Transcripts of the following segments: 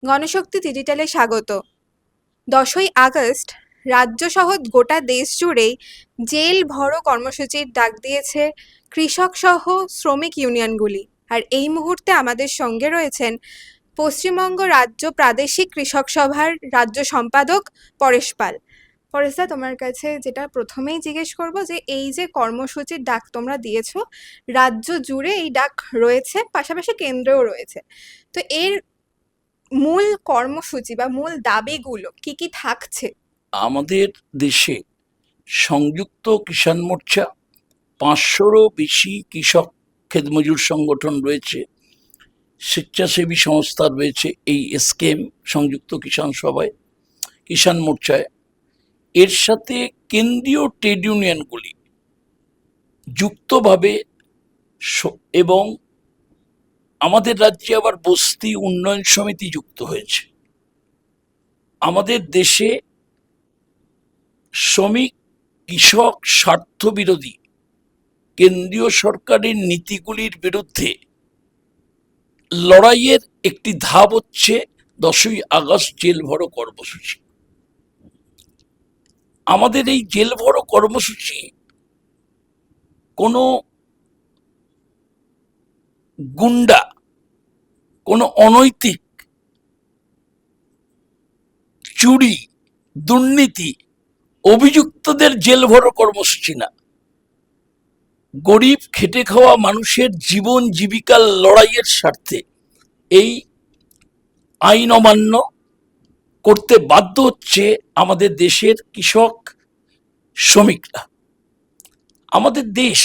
গণশক্তি ডিজিটালে স্বাগত। 10ই আগস্ট রাজ্যসহ গোটা দেশ জুড়েই জেল ভরো কর্মসূচির ডাক দিয়েছে কৃষক সহ শ্রমিক ইউনিয়নগুলি। আর এই মুহূর্তে আমাদের সঙ্গে রয়েছেন পশ্চিমবঙ্গ রাজ্য প্রাদেশিক কৃষক সভার রাজ্য সম্পাদক পরেশ পাল। পরেশদা, তোমার কাছে যেটা প্রথমেই জিজ্ঞেস করব যে এই যে কর্মসূচির ডাক তোমরা দিয়েছো, রাজ্য জুড়ে এই ডাক রয়েছে, পাশাপাশি কেন্দ্রেও রয়েছে, তো এর মূল কর্মসূচি বা মূল দাবিগুলো কি কি থাকছে? আমাদের দেশে সংযুক্ত কিষাণ মোর্চা, 500রও বেশি কৃষক খেতমজুর সংগঠন রয়েছে, স্বেচ্ছাসেবী সংস্থা রয়েছে এই এসকেএম সংযুক্ত কিষাণ মোর্চায়। এর সাথে কেন্দ্রীয় ট্রেড ইউনিয়নগুলি যুক্তভাবে এবং আমাদের রাজ্যে আবার বস্তি উন্নয়ন সমিতি যুক্ত হয়েছে। আমাদের দেশে শ্রমিক কৃষক স্বার্থ বিরোধী কেন্দ্রীয় সরকারের নীতিগুলির বিরুদ্ধে লড়াইয়ের একটি ধাপ হচ্ছে 10ই আগস্ট জেল ভরো কর্মসূচি। আমাদের এই জেল ভরো কর্মসূচি কোনো গুন্ডা, কোনো অনৈতিক, চুরি, দুর্নীতি অভিযুক্তদের জেল ভরো কর্মসূচি না। গরিব খেটে খাওয়া মানুষের জীবন জীবিকার লড়াইয়ের স্বার্থে এই আইন অমান্য করতে বাধ্য হচ্ছে আমাদের দেশের কৃষক শ্রমিকরা। আমাদের দেশ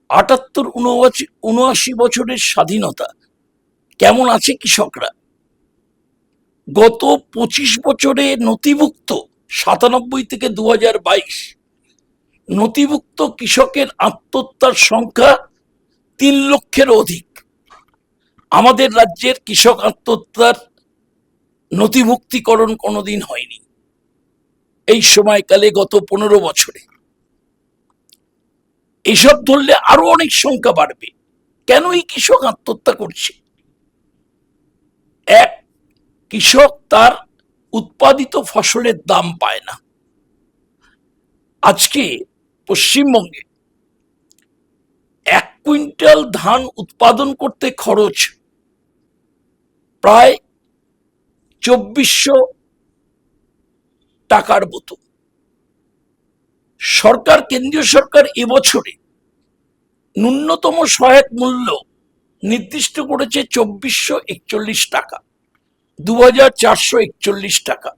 78-79 বছরের স্বাধীনতা, কেমন আছে কৃষকরা? গত 25 বছরে নথিভুক্ত 97 থেকে 2022 নথিভুক্ত কৃষকের আত্মহত্যার সংখ্যা 3 লক্ষের অধিক। আমাদের রাজ্যের কৃষক আত্মহত্যার নথিভুক্তিকরণ কোনোদিন হয়নি এই সময়কালে, গত 15 বছরে। এসব ধরলে আরো অনেক সংখ্যা বাড়বে। কেন এই কৃষক আত্মহত্যা করছে? এক, কৃষক তার উৎপাদিত ফসলের দাম পায় না। আজকে পশ্চিমবঙ্গে 1 কুইন্টাল ধান উৎপাদন করতে খরচ প্রায় 2400 টাকার মতো। কেন্দ্রীয় সরকার এবছরে ন্যূনতম সহায়ক মূল্য নির্দিষ্ট করেছে 2441 টাকা, 2441 টাকা।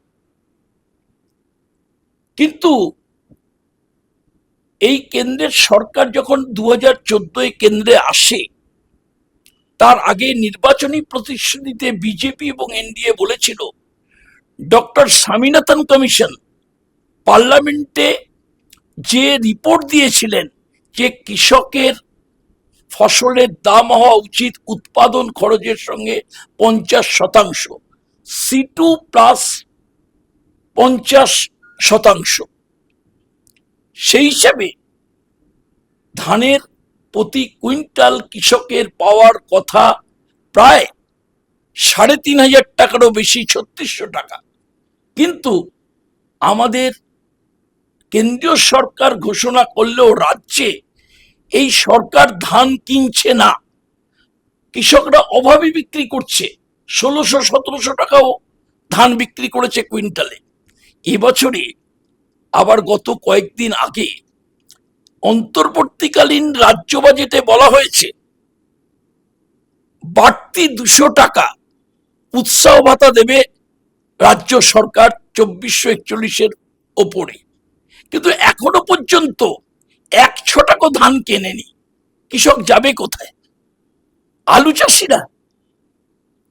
কিন্তু এই কেন্দ্রের সরকার যখন 2014 কেন্দ্রে আসে, তার আগে নির্বাচনী প্রতিশ্রুতিতে বিজেপি এবং এনডিএ বলেছিল, ডক্টর স্বামীনাথন কমিশন পার্লামেন্টে যে রিপোর্ট দিয়েছিলেন যে কৃষকের ফসলের দাম হওয়া উচিত উৎপাদন খরচের সঙ্গে 50%, C2 প্লাস 50%, সেই হিসাবে ধানের প্রতি কুইন্টাল কৃষকের পাওয়ার কথা প্রায় 3500 টাকারও বেশি, 3600 টাকা। কিন্তু আমাদের কেন্দ্রীয় সরকার ঘোষণা করলেও রাজ্যে এই সরকার ধান কিনছে না। কৃষকরা অভাবে বিক্রি করছে, 1600-1700 টাকাও ধান বিক্রি করেছে কুইন্টালে। এবছরে আবার গত কয়েকদিন আগে অন্তর্বর্তীকালীন রাজ্য বাজেটে বলা হয়েছে বাড়তি 200 টাকা উৎসাহ ভাতা দেবে রাজ্য সরকার 2441 ওপরে। কিন্তু এখনো পর্যন্ত 1 ছটাকও ধান কেনেনি। কৃষক যাবে কোথায়? আলু চাষিরা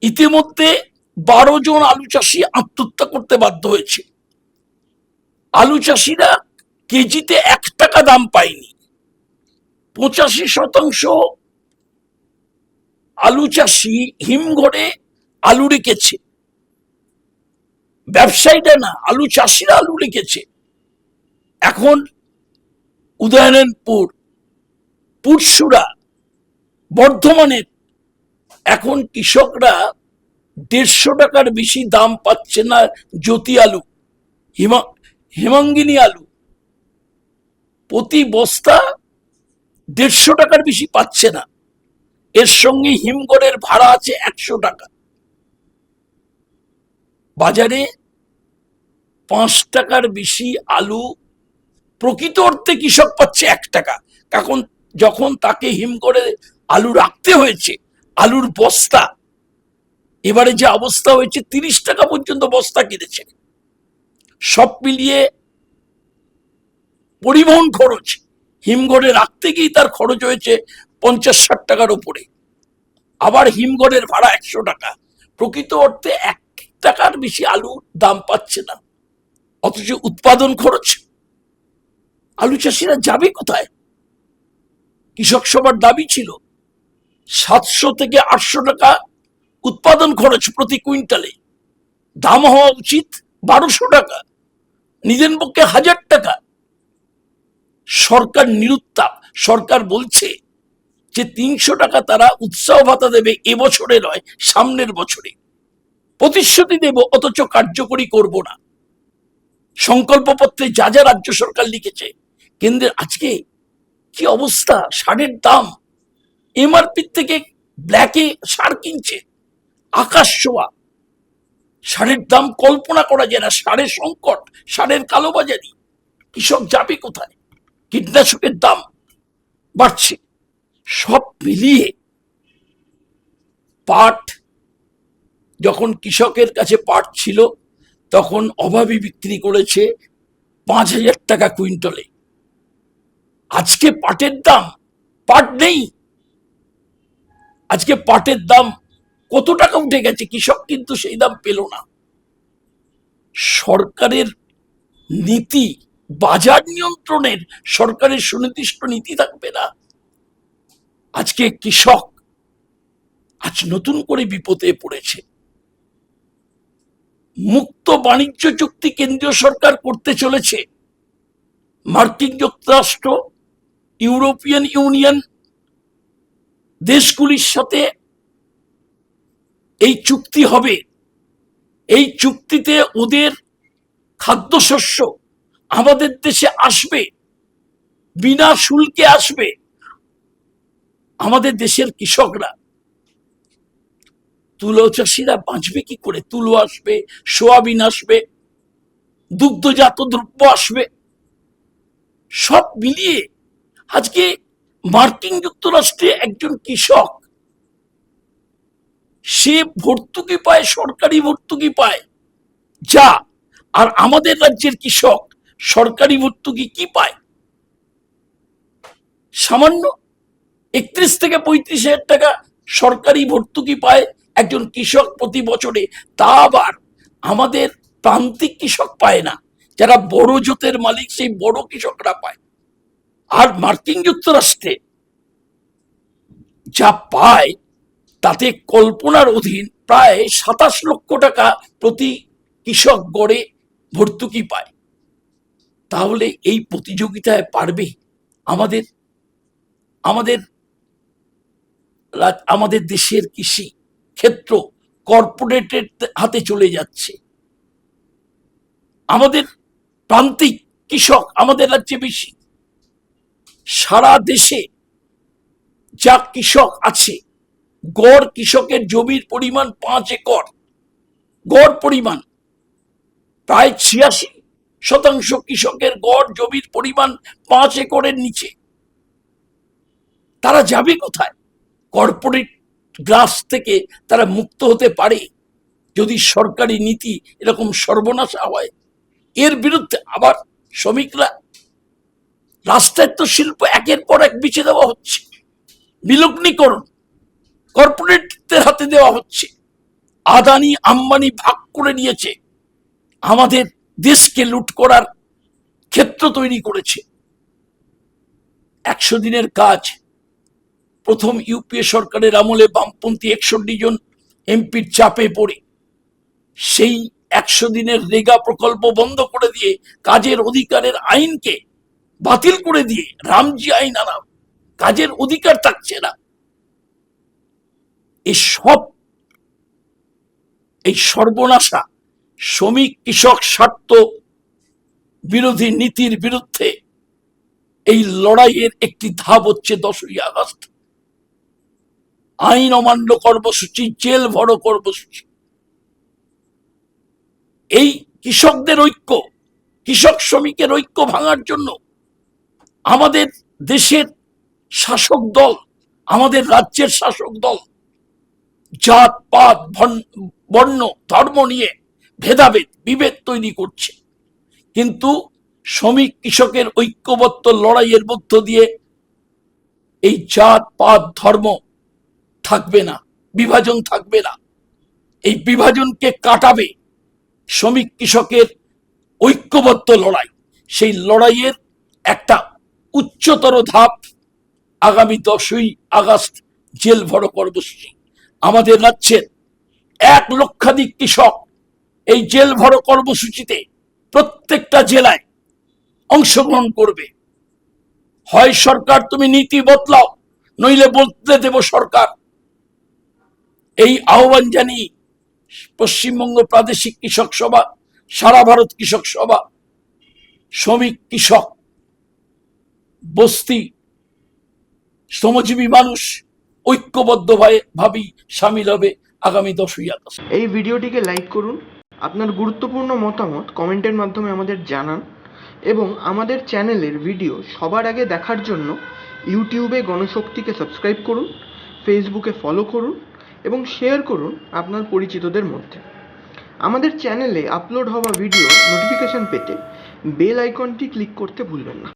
ইতিমধ্যে 12 জন আলু চাষি আত্মহত্যা করতে বাধ্য হয়েছে। আলু চাষিরা কেজিতে 1 টাকা দাম পায়নি। 85% আলু চাষি হিমঘরে আলু রেখেছে। ব্যবসায়ীরা না, আলু চাষিরা আলু রেখেছে। এখন উদয়নারায়ণপুর, পুরসুরা, বর্ধমানের এখন কৃষকরা 150 টাকার বেশি দাম পাচ্ছে না জ্যোতি আলু, হেমাঙ্গিনী আলু প্রতি বস্তা 150 টাকার বেশি পাচ্ছে না। এর সঙ্গে হিমঘরের ভাড়া আছে 100 টাকা। বাজারে 5 টাকার বেশি আলু প্রকৃত অর্থে কৃষক পাচ্ছে 1 টাকা। এখন যখন তাকে হিমঘরে আলু রাখতে হয়েছে, আলুর বস্তা এবারে যে অবস্থা হয়েছে 30 টাকা পর্যন্ত বস্তা কিনেছে। সব মিলিয়ে পরিবহন খরচ হিমঘরে রাখতে গিয়ে তার খরচ হয়েছে 50-60 টাকার উপরে। আবার হিমঘরের ভাড়া 100 টাকা। প্রকৃত অর্থে 1 টাকার বেশি আলু দাম পাচ্ছে না। অথচ উৎপাদন খরচ, আলু চাষিরা যাবে কোথায়? কৃষক সভার দাবি ছিল 700 থেকে 800 টাকা উৎপাদন খরচ প্রতি কুইন্টালে, দাম হওয়া উচিত 1200 টাকা, নিজের পক্ষে 1000 টাকা। সরকার নিরুত্তাপ। সরকার বলছে যে 300 টাকা তারা উৎসাহ ভাতা দেবে, এবছরে নয় সামনের বছরে। প্রতিশ্রুতি দেব, অথচ কার্যকরী করব না। সংকল্পপত্রে যা যা রাজ্য সরকার লিখেছে, কেন্দ্রের আজকে কি অবস্থা, সারের দাম এমআরপি থেকে ব্ল্যাকে সার কিনছে আকাশ ছোঁয়া। সারের দাম কল্পনা করা যায় না। সারের সংকট, সারের কালোবাজারি, কৃষক যাবে কোথায়? কীটনাশকের দাম বাড়ছে। সব মিলিয়ে পাট, যখন কৃষকের কাছে পাট ছিল তখন অভাবী বিক্রি করেছে 5,000 টাকা কুইন্টালে। আজকে পাটের দাম, পাট নেই, আজকে পাটের দাম কত টাকা উঠে গেছে, কৃষক কিন্তু সেই দাম পেল না। সরকারের নীতি, বাজার নিয়ন্ত্রণের সরকারের সুনির্দিষ্ট নীতি থাকবে না। আজকে কৃষক আজ নতুন করে বিপদে পড়েছে। মুক্ত বাণিজ্য চুক্তি কেন্দ্রীয় সরকার করতে চলেছে। মার্কিন যুক্তরাষ্ট্র, ইউরোপিয়ান ইউনিয়ন দেশগুলির সাথে এই চুক্তি হবে। এই চুক্তিতে ওদের খাদ্যশস্য আমাদের দেশে আসবে, বিনা শুল্কে আসবে। আমাদের দেশের কৃষকরা, তুলো চাষিরা বাঁচবে কি করে? তুলো আসবে, সোয়াবিন আসবে, দুগ্ধজাত দ্রব্য আসবে। সব মিলিয়ে আজকে মার্কিন যুক্তরাষ্ট্রে একজন কৃষক, সে ভর্তুকি পায়, সরকারি ভর্তুকি পায় যা, আর আমাদের রাজ্যের কৃষক সরকারি ভর্তুকি কি পায়? সামান্য 31 থেকে 35,000 টাকা সরকারি ভর্তুকি পায় একজন কৃষক প্রতি বছরে। তা আবার আমাদের প্রান্তিক কৃষক পায় না, যারা বড় জোতের মালিক সেই বড় কৃষকরা পায়। আর মার্কিন যুক্তরাষ্ট্রে যা পায় তাতে কল্পনার অধীন, প্রায় 27 লক্ষ টাকা প্রতি কৃষক গড়ে ভর্তুকি পায়। তাহলে এই প্রতিযোগিতায় পারবে? আমাদের আমাদের আমাদের দেশের কৃষি ক্ষেত্র কর্পোরেটের হাতে চলে যাচ্ছে। আমাদের প্রান্তিক কৃষক আমাদের রাজ্যে বেশি। সারা দেশে যা কৃষক আছে, গড় কৃষকের জমির পরিমাণ 5 একর, গড় পরিমাণ প্রায় 86% কৃষকের গড় জমির পরিমাণ 5 একরের নিচে। তারা যাবে কোথায়? কর্পোরেট গ্রাস থেকে তারা মুক্ত হতে পারে যদি সরকারি নীতি এরকম সর্বনাশা হয়। এর বিরুদ্ধে আবার শ্রমিকরা, রাষ্ট্রায়ত্ত শিল্প একের পর এক বিছে দেওয়া হচ্ছে, বিলগ্নীকরণ কর্পোরেটদের হাতে দেওয়া হচ্ছে। আদানি আম্বানি ভাগ করে নিয়েছে, আমাদের দেশকে লুট করার ক্ষেত্র তৈরি করেছে। 100 দিনের কাজ প্রথম ইউপিএ সরকারের আমলে বামপন্থী 61 জন এমপির চাপে পড়ে সেই 100 দিনের রেগা প্রকল্প বন্ধ করে দিয়ে, কাজের অধিকারের আইনকে বাতিল করে দিয়ে রামজি আইন আনা, কাজের অধিকার থাকছে না। এসব এই সর্বনাশা শ্রমিক কৃষক স্বার্থ বিরোধী নীতির বিরুদ্ধে এই লড়াইয়ের একটি ধাপ হচ্ছে 10ই আগস্ট। আইন অমান্য কর্মসূচি, জেল ভরো কর্মসূচি। এই কৃষকদের ঐক্য, কৃষক শ্রমিকের ঐক্য ভাঙার জন্য আমাদের দেশের শাসক দল, আমাদের রাজ্যের শাসক দল জাত পাত বর্ণ ধর্ম নিয়ে ভেদাভেদ বিভেদ তৈরি করছে। কিন্তু শ্রমিক কৃষকের ঐক্যবদ্ধ লড়াইয়ের মধ্য দিয়ে এই জাত পাত ধর্ম থাকবে না, বিভাজন থাকবে না। এই বিভাজনকে কাটাবে শ্রমিক কৃষকের ঐক্যবদ্ধ লড়াই। সেই লড়াইয়ের একটা উচ্চতর ধাপ আগামী 10ই আগস্ট জেল ভরো কর্মসূচি। আমাদের রাজ্যের 1 লক্ষাধিক কৃষক এই জেল ভরো কর্মসূচিতে প্রত্যেকটা জেলায় অংশগ্রহণ করবে। হয় সরকার তুমি নীতি বদলাও, নইলে বদলে দেব সরকার। এই আহ্বান জানিয়ে পশ্চিমবঙ্গ প্রাদেশিক কৃষক সভা, সারা ভারত কৃষক সভা, শ্রমিক কৃষক বস্তি শ্রমজীবী মানুষ ঐক্যবদ্ধভাবে সামিল হবে আগামী 10ই আগস্ট। এই ভিডিওটিকে লাইক করুন, আপনার গুরুত্বপূর্ণ মতামত কমেন্টের মাধ্যমে আমাদের জানান এবং আমাদের চ্যানেলের ভিডিও সবার আগে দেখার জন্য ইউটিউবে গণশক্তিকে সাবস্ক্রাইব করুন, ফেসবুকে ফলো করুন এবং শেয়ার করুন আপনার পরিচিতদের মধ্যে। আমাদের চ্যানেলে আপলোড হওয়া ভিডিও নোটিফিকেশন পেতে বেল আইকনটি ক্লিক করতে ভুলবেন না।